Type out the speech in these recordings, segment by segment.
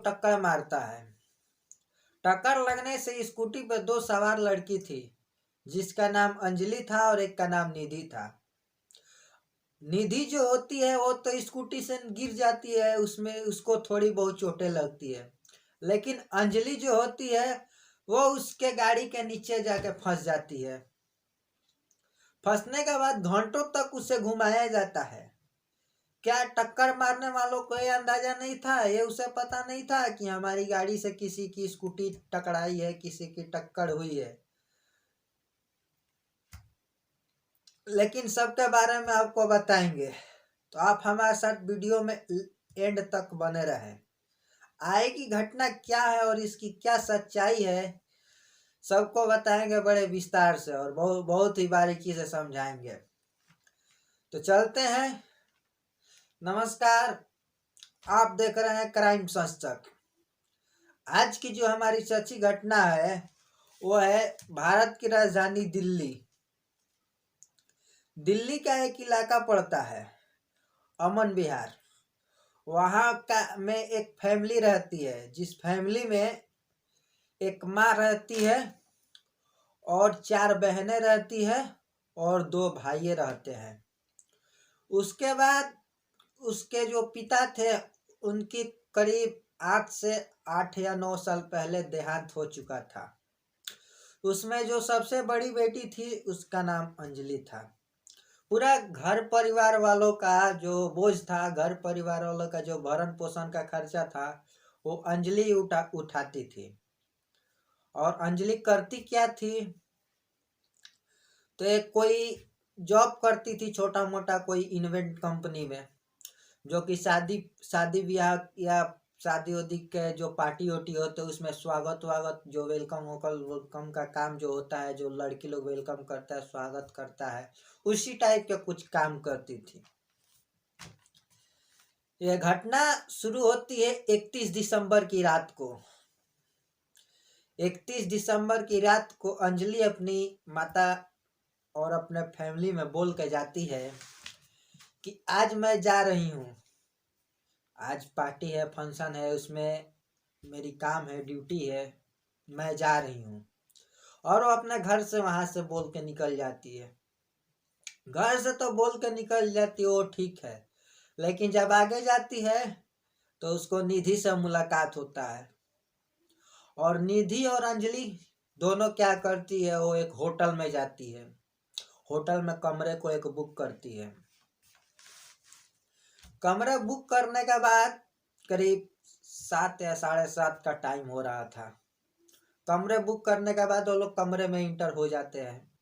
टक्कर मारता है। टक्कर लगने से स्कूटी पर दो सवार लड़की थी, जिसका नाम अंजलि था और एक का नाम निधि था। निधि जो होती है वो तो स्कूटी से गिर जाती है, उसमें उसको थोड़ी बहुत चोटें लगती है। लेकिन अंजलि जो होती है वो उसके गाड़ी के नीचे जाके फंस जाती है। फंसने के बाद घंटों तक उसे घुमाया जाता है। क्या टक्कर मारने वालों को ये अंदाजा नहीं था, ये उसे पता नहीं था कि हमारी गाड़ी से किसी की स्कूटी टकराई है, किसी की टक्कर हुई है। लेकिन सबके बारे में आपको बताएंगे, तो आप हमारे साथ वीडियो में एंड तक बने रहें। आएगी घटना क्या है और इसकी क्या सच्चाई है, सबको बताएंगे बड़े विस्तार से और बहुत बहुत ही बारीकी से समझाएंगे। तो चलते हैं। नमस्कार, आप देख रहे हैं क्राइम संस्थक। आज की जो हमारी सच्ची घटना है वो है भारत की राजधानी दिल्ली। दिल्ली का एक इलाका पड़ता है अमन विहार। वहाँ का में एक फैमिली रहती है, जिस फैमिली में एक माँ रहती है और 4 बहनें रहती है और 2 भाई रहते हैं। उसके बाद उसके जो पिता थे उनकी करीब 8 से 8 या 9 साल पहले देहांत हो चुका था। उसमें जो सबसे बड़ी बेटी थी उसका नाम अंजलि था। पूरा घर परिवार वालों का जो बोझ था, घर परिवार वालों का जो भरण पोषण का खर्चा था, वो अंजलि उठाती थी। और अंजलि करती क्या थी, तो एक कोई जॉब करती थी छोटा मोटा कोई इन्वेंट कंपनी में, जो कि शादी ब्याह या शादी उदी के जो पार्टी वार्टी होते हैं उसमें स्वागत जो वेलकम का काम जो होता है, जो लड़की लोग वेलकम करता है, स्वागत करता है, उसी टाइप के कुछ काम करती थी। यह घटना शुरू होती है 31 दिसंबर की रात को। 31 दिसंबर की रात को अंजलि अपनी माता और अपने फैमिली में बोल के जाती है कि आज मैं जा रही हूँ, आज पार्टी है, फंक्शन है, उसमें मेरी काम है, ड्यूटी है, मैं जा रही हूँ। और वो अपने घर से वहाँ से बोल के निकल जाती है। घर से तो बोल के निकल जाती है वो ठीक है, लेकिन जब आगे जाती है तो उसको निधि से मुलाकात होता है। और निधि और अंजलि दोनों क्या करती है, वो एक होटल में जाती है। होटल में कमरे को एक बुक करती है। कमरा बुक करने के बाद करीब 7 या 7:30 का टाइम हो रहा था। कमरे बुक करने के बाद वो लोग कमरे में इंटर हो जाते हैं।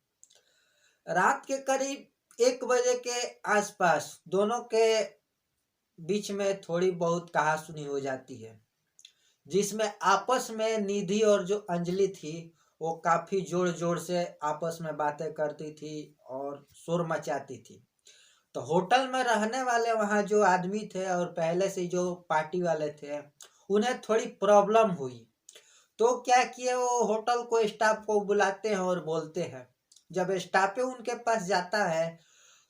रात के करीब 1 बजे के आसपास दोनों के बीच में थोड़ी बहुत कहासुनी हो जाती है, जिसमें आपस में निधि और जो अंजलि थी वो काफ़ी जोर जोर से आपस में बातें करती थी और शोर मचाती थी। तो होटल में रहने वाले वहाँ जो आदमी थे और पहले से जो पार्टी वाले थे, उन्हें थोड़ी प्रॉब्लम हुई। तो क्या किए, वो होटल को स्टाफ को बुलाते हैं और बोलते हैं। जब स्टाफ उनके पास जाता है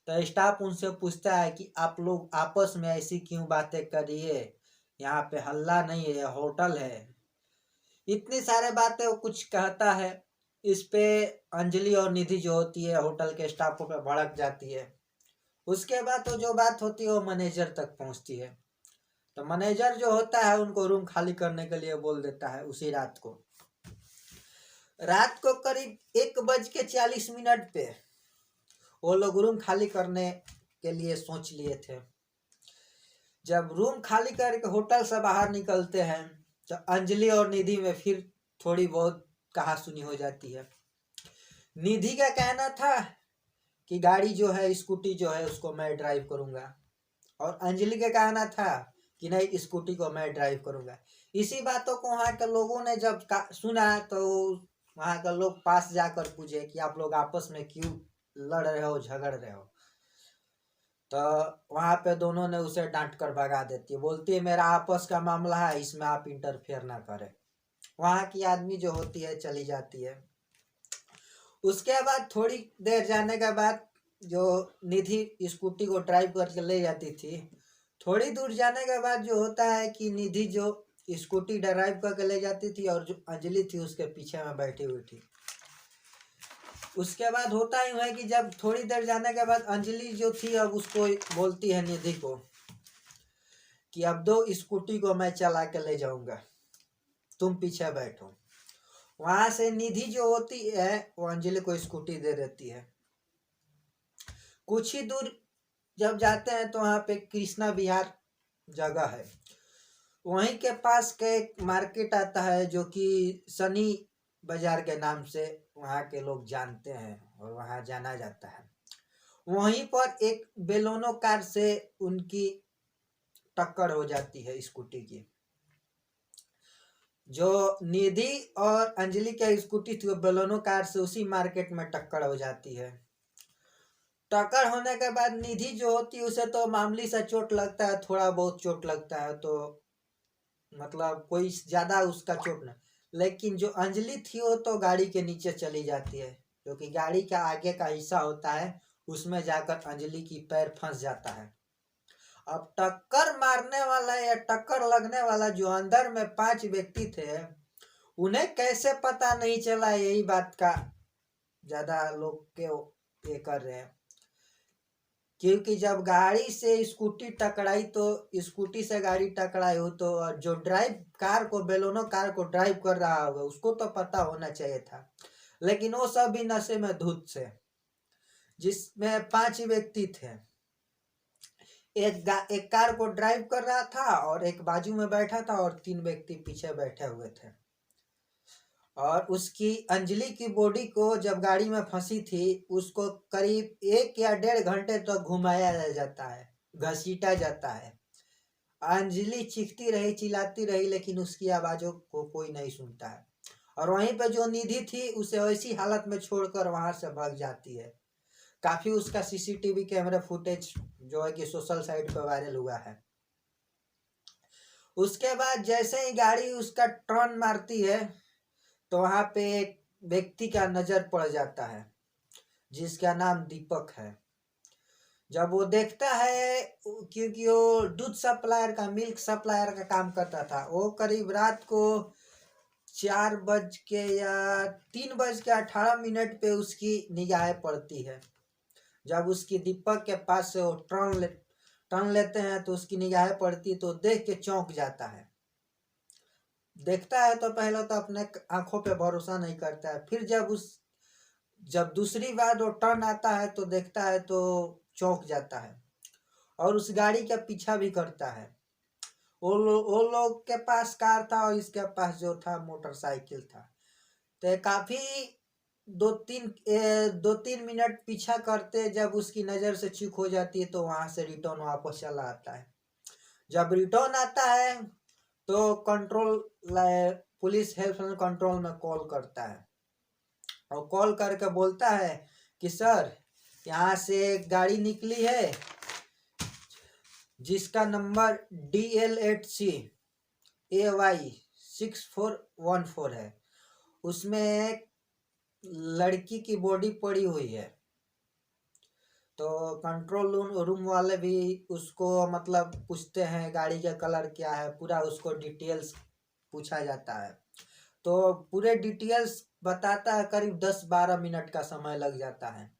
तो स्टाफ उनसे पूछता है कि आप लोग आपस में ऐसी क्यों बातें कर रही है, यहाँ पे हल्ला नहीं है, होटल है, इतनी सारे बातें वो कुछ कहता है। इस पे अंजलि और निधि जो होती है होटल के स्टाफों पे भड़क जाती है। उसके बाद तो जो बात होती है वो मैनेजर तक पहुंचती है। तो मैनेजर जो होता है उनको रूम खाली करने के लिए बोल देता है उसी रात को। रात को करीब 1:40 पे वो लोग रूम खाली करने के लिए सोच लिए थे। जब रूम खाली करके होटल से बाहर निकलते हैं तो अंजलि और निधि में फिर थोड़ी बहुत कहासुनी हो जाती है। निधि का कहना था कि गाड़ी जो है, स्कूटी जो है, उसको मैं ड्राइव करूंगा, और अंजलि का कहना था कि नहीं, स्कूटी को मैं ड्राइव करूंगा। इसी बातों को वहाँ के लोगों ने जब सुना तो वहाँ के लोग पास जाकर पूछे कि आप लोग आपस में क्यों लड़ रहे हो, झगड़ रहे हो। तो वहाँ पे दोनों ने उसे डांट कर भगा देती है, बोलती है मेरा आपस का मामला है, इसमें आप इंटरफेयर ना करें। वहाँ की आदमी जो होती है चली जाती है। उसके बाद थोड़ी देर जाने के बाद जो निधि स्कूटी को ड्राइव करके ले जाती थी, थोड़ी दूर जाने के बाद जो होता है कि निधि जो स्कूटी ड्राइव करके ले जाती थी और जो अंजलि थी उसके पीछे में बैठी हुई थी। उसके बाद होता ही है कि जब थोड़ी देर जाने के बाद अंजलि जो थी अब उसको बोलती है निधि को कि अब दो स्कूटी को मैं चला के ले जाऊंगा, तुम पीछे बैठो। वहां से निधि जो होती है वो अंजलि को स्कूटी दे देती है। कुछ ही दूर जब जाते हैं तो वहाँ पे कृष्णा विहार जगह है, वहीं के पास के एक मार्केट आता है जो कि सनी बाजार के नाम से वहाँ के लोग जानते हैं और वहाँ जाना जाता है। वहीं पर एक बेलोनो कार से उनकी टक्कर हो जाती है स्कूटी की। जो निधि और अंजलि की स्कूटी थी वो बेलोनो कार से उसी मार्केट में टक्कर हो जाती है। टक्कर होने के बाद निधि जो होती है उसे तो मामूली सा चोट लगता है, थोड़ा बहुत चोट लगता है, तो मतलब कोई ज्यादा उसका चोट नहीं। लेकिन जो अंजलि थी वो तो गाड़ी के नीचे चली जाती है, क्योंकि गाड़ी का आगे का हिस्सा होता है उसमें जाकर अंजलि की पैर फंस जाता है। अब टक्कर मारने वाला या टक्कर लगने वाला जो अंदर में 5 व्यक्ति थे उन्हें कैसे पता नहीं चला, यही बात का ज्यादा लोग के ये कर रहे हैं। क्योंकि जब गाड़ी से स्कूटी टकराई तो स्कूटी से गाड़ी टकराई हो तो जो ड्राइव कार को बेलोनो कार को ड्राइव कर रहा होगा उसको तो पता होना चाहिए था, लेकिन वो सब भी नशे में धुत से, जिसमें 5 व्यक्ति थे। एक कार को ड्राइव कर रहा था और एक बाजू में बैठा था और 3 व्यक्ति पीछे बैठे हुए थे। और उसकी अंजलि की बॉडी को जब गाड़ी में फंसी थी उसको करीब 1 या 1.5 घंटे तक घुमाया जाता है, घसीटा जाता है। अंजलि चीखती रही, चिल्लाती रही, लेकिन उसकी आवाजों को कोई नहीं सुनता है। और वहीं पे जो निधि थी उसे ऐसी हालत में छोड़कर वहां से भाग जाती है। काफी उसका सीसीटीवी कैमरा फुटेज जो है कि सोशल साइट पर वायरल हुआ है। उसके बाद जैसे ही गाड़ी उसका टर्न मारती है तो वहां पे एक व्यक्ति का नजर पड़ जाता है जिसका नाम दीपक है। जब वो देखता है, क्योंकि वो दूध सप्लायर का, मिल्क सप्लायर का काम करता था, वो करीब रात को 3:18 पे उसकी निगाहें पड़ती है। जब उसकी दीपक के पास से वो टर्न लेते हैं तो उसकी निगाहें पड़ती तो देख के चौंक जाता है। देखता है तो पहले तो अपने आंखों पे भरोसा नहीं करता है, फिर जब दूसरी बार वो टर्न आता है तो देखता है तो चौंक जाता है और उस गाड़ी का पीछा भी करता है। वो लोग के पास कार था और इसके पास जो था मोटरसाइकिल था। तो काफी 2-3 मिनट पीछा करते, जब उसकी नजर से चूक हो जाती है तो वहां से रिटर्न वापस चला आता है। जब रिटर्न आता है तो पुलिस हेल्पलाइन कंट्रोल में कॉल करता है और कॉल करके बोलता है कि सर यहाँ से एक गाड़ी निकली है जिसका नंबर DL8C AY 6414 है, उसमें एक लड़की की बॉडी पड़ी हुई है। तो कंट्रोल रूम वाले भी उसको मतलब पूछते हैं गाड़ी का कलर क्या है, पूरा उसको डिटेल्स पूछा जाता है। तो पूरे डिटेल्स बताता है, करीब 10-12 मिनट का समय लग जाता है।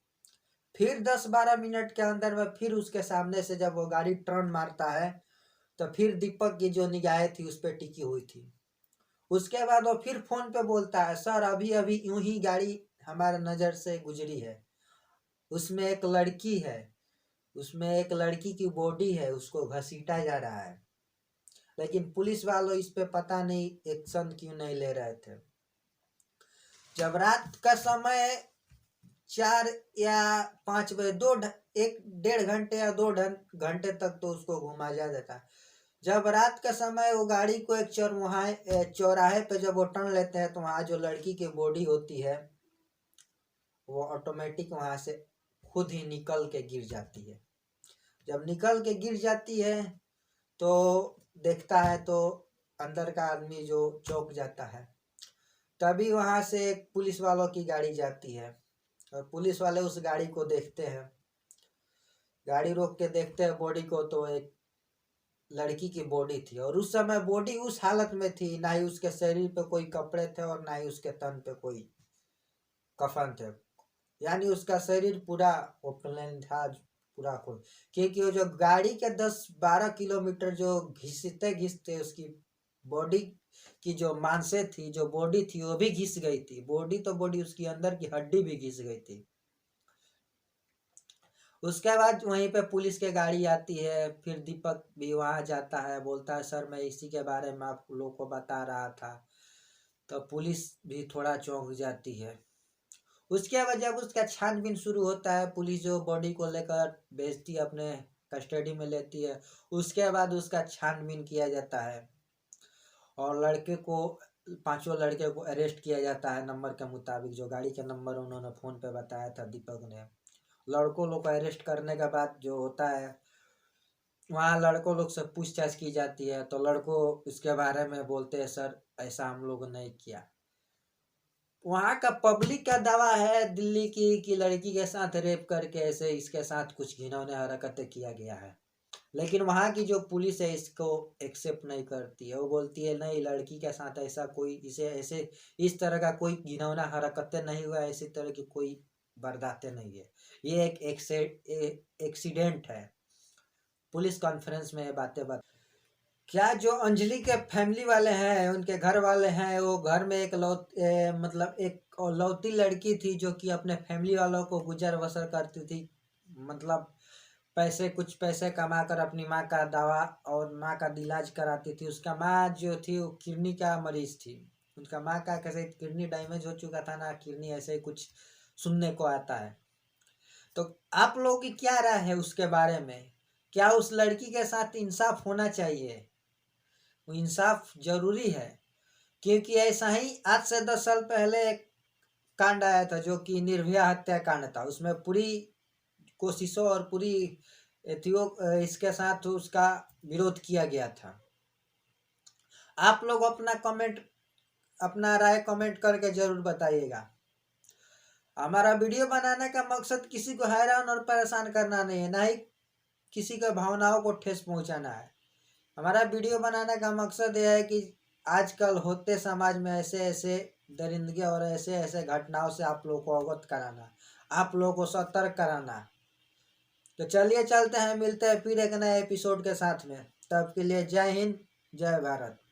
फिर 10-12 मिनट के अंदर में फिर उसके सामने से जब वो गाड़ी टर्न मारता है तो फिर दीपक की जो निगाहें थी उस पर टिकी हुई थी। उसके बाद वो फिर फोन पे बोलता है, सर अभी अभी यूं ही गाड़ी हमारे नज़र से गुजरी है, उसमें एक लड़की है, उसमें एक लड़की की बॉडी है, उसको घसीटा जा रहा है। लेकिन पुलिस वालों इस पे पता नहीं एक्शन क्यों नहीं ले रहे थे। जब रात का समय 4 या 5 बजे 1-1.5 घंटे या 2 घंटे तक तो उसको घुमा जा देता। जब रात का समय वो गाड़ी को एक चौराहे पे जब वो टर्न लेते हैं तो वहाँ जो लड़की की बॉडी होती है वो ऑटोमेटिक वहाँ से खुद ही निकल के गिर जाती है। जब निकल के गिर जाती है तो देखता है तो अंदर का आदमी जो चौंक जाता है। तभी वहाँ से एक पुलिस वालों की गाड़ी जाती है और पुलिस वाले उस गाड़ी को देखते हैं, गाड़ी रोक के देखते हैं बॉडी को, तो एक लड़की की बॉडी थी, और उस समय बॉडी उस हालत में थी, ना ही उसके शरीर पे कोई कपड़े थे और ना ही उसके तन पे कोई कफन थे। यानी उसका शरीर पूरा ओपन था, पूरा खोल। क्योंकि वो जो गाड़ी के 10-12 किलोमीटर जो घिसते घिसते उसकी बॉडी की जो मांसें थी, जो बॉडी थी, वो भी घिस गई थी। बॉडी तो बॉडी, उसकी अंदर की हड्डी भी घिस गई थी। उसके बाद वहीं पे पुलिस की गाड़ी आती है। फिर दीपक भी वहां जाता है, बोलता है सर मैं इसी के बारे में आप लोगों को बता रहा था। तो पुलिस भी थोड़ा चौंक जाती है। उसके बाद जब उसका छानबीन शुरू होता है, पुलिस जो बॉडी को लेकर भेजती है, अपने कस्टडी में लेती है। उसके बाद उसका छानबीन किया जाता है और लड़के को, 5 लड़के को अरेस्ट किया जाता है नंबर के मुताबिक, जो गाड़ी के नंबर उन्होंने फ़ोन पे बताया था दीपक ने। लड़कों लोग को अरेस्ट करने के बाद जो होता है, वहाँ लड़कों लोग से पूछताछ की जाती है। तो लड़कों इसके बारे में बोलते हैं सर ऐसा हम लोग नहीं किया। वहाँ का पब्लिक का दावा है दिल्ली की कि लड़की के साथ रेप करके ऐसे इसके साथ कुछ घिनौने हरकतें किया गया है। लेकिन वहाँ की जो पुलिस है इसको एक्सेप्ट नहीं करती है। वो बोलती है नहीं, लड़की के साथ ऐसा कोई, इसे ऐसे इस तरह का कोई घिनौना हरकतें नहीं हुआ, इसी तरह की कोई वारदातें नहीं है, ये एक एक्सीडेंट है। पुलिस कॉन्फ्रेंस में ये बातें क्या जो अंजलि के फैमिली वाले हैं, उनके घर वाले हैं, वो घर में एक मतलब एक लौती लड़की थी जो कि अपने फैमिली वालों को गुजर बसर करती थी। मतलब कुछ पैसे कमा कर अपनी माँ का दवा और माँ का इलाज कराती थी। उसका माँ जो थी वो किडनी का मरीज थी। उनका माँ का कैसे किडनी डैमेज हो चुका था ना, किडनी ऐसे कुछ सुनने को आता है। तो आप लोगों की क्या राय है उसके बारे में? क्या उस लड़की के साथ इंसाफ होना चाहिए? वो इंसाफ जरूरी है, क्योंकि ऐसा ही आज से 10 साल पहले एक कांड आया था जो कि निर्भया हत्याकांड था। उसमें पूरी कोशिशों और पूरी एथियो इसके साथ उसका विरोध किया गया था। आप लोग अपना राय कमेंट करके जरूर बताइएगा। हमारा वीडियो बनाने का मकसद किसी को हैरान और परेशान करना नहीं है, ना ही किसी के भावनाओं को ठेस पहुंचाना है। हमारा वीडियो बनाने का मकसद यह है कि आजकल होते समाज में ऐसे ऐसे दरिंदगी और ऐसे ऐसे घटनाओं से आप लोगों को अवगत कराना, आप लोगों को सतर्क कराना। तो चलिए चलते हैं, मिलते हैं फिर एक नए एपिसोड के साथ में। तब के लिए जय हिंद, जय भारत।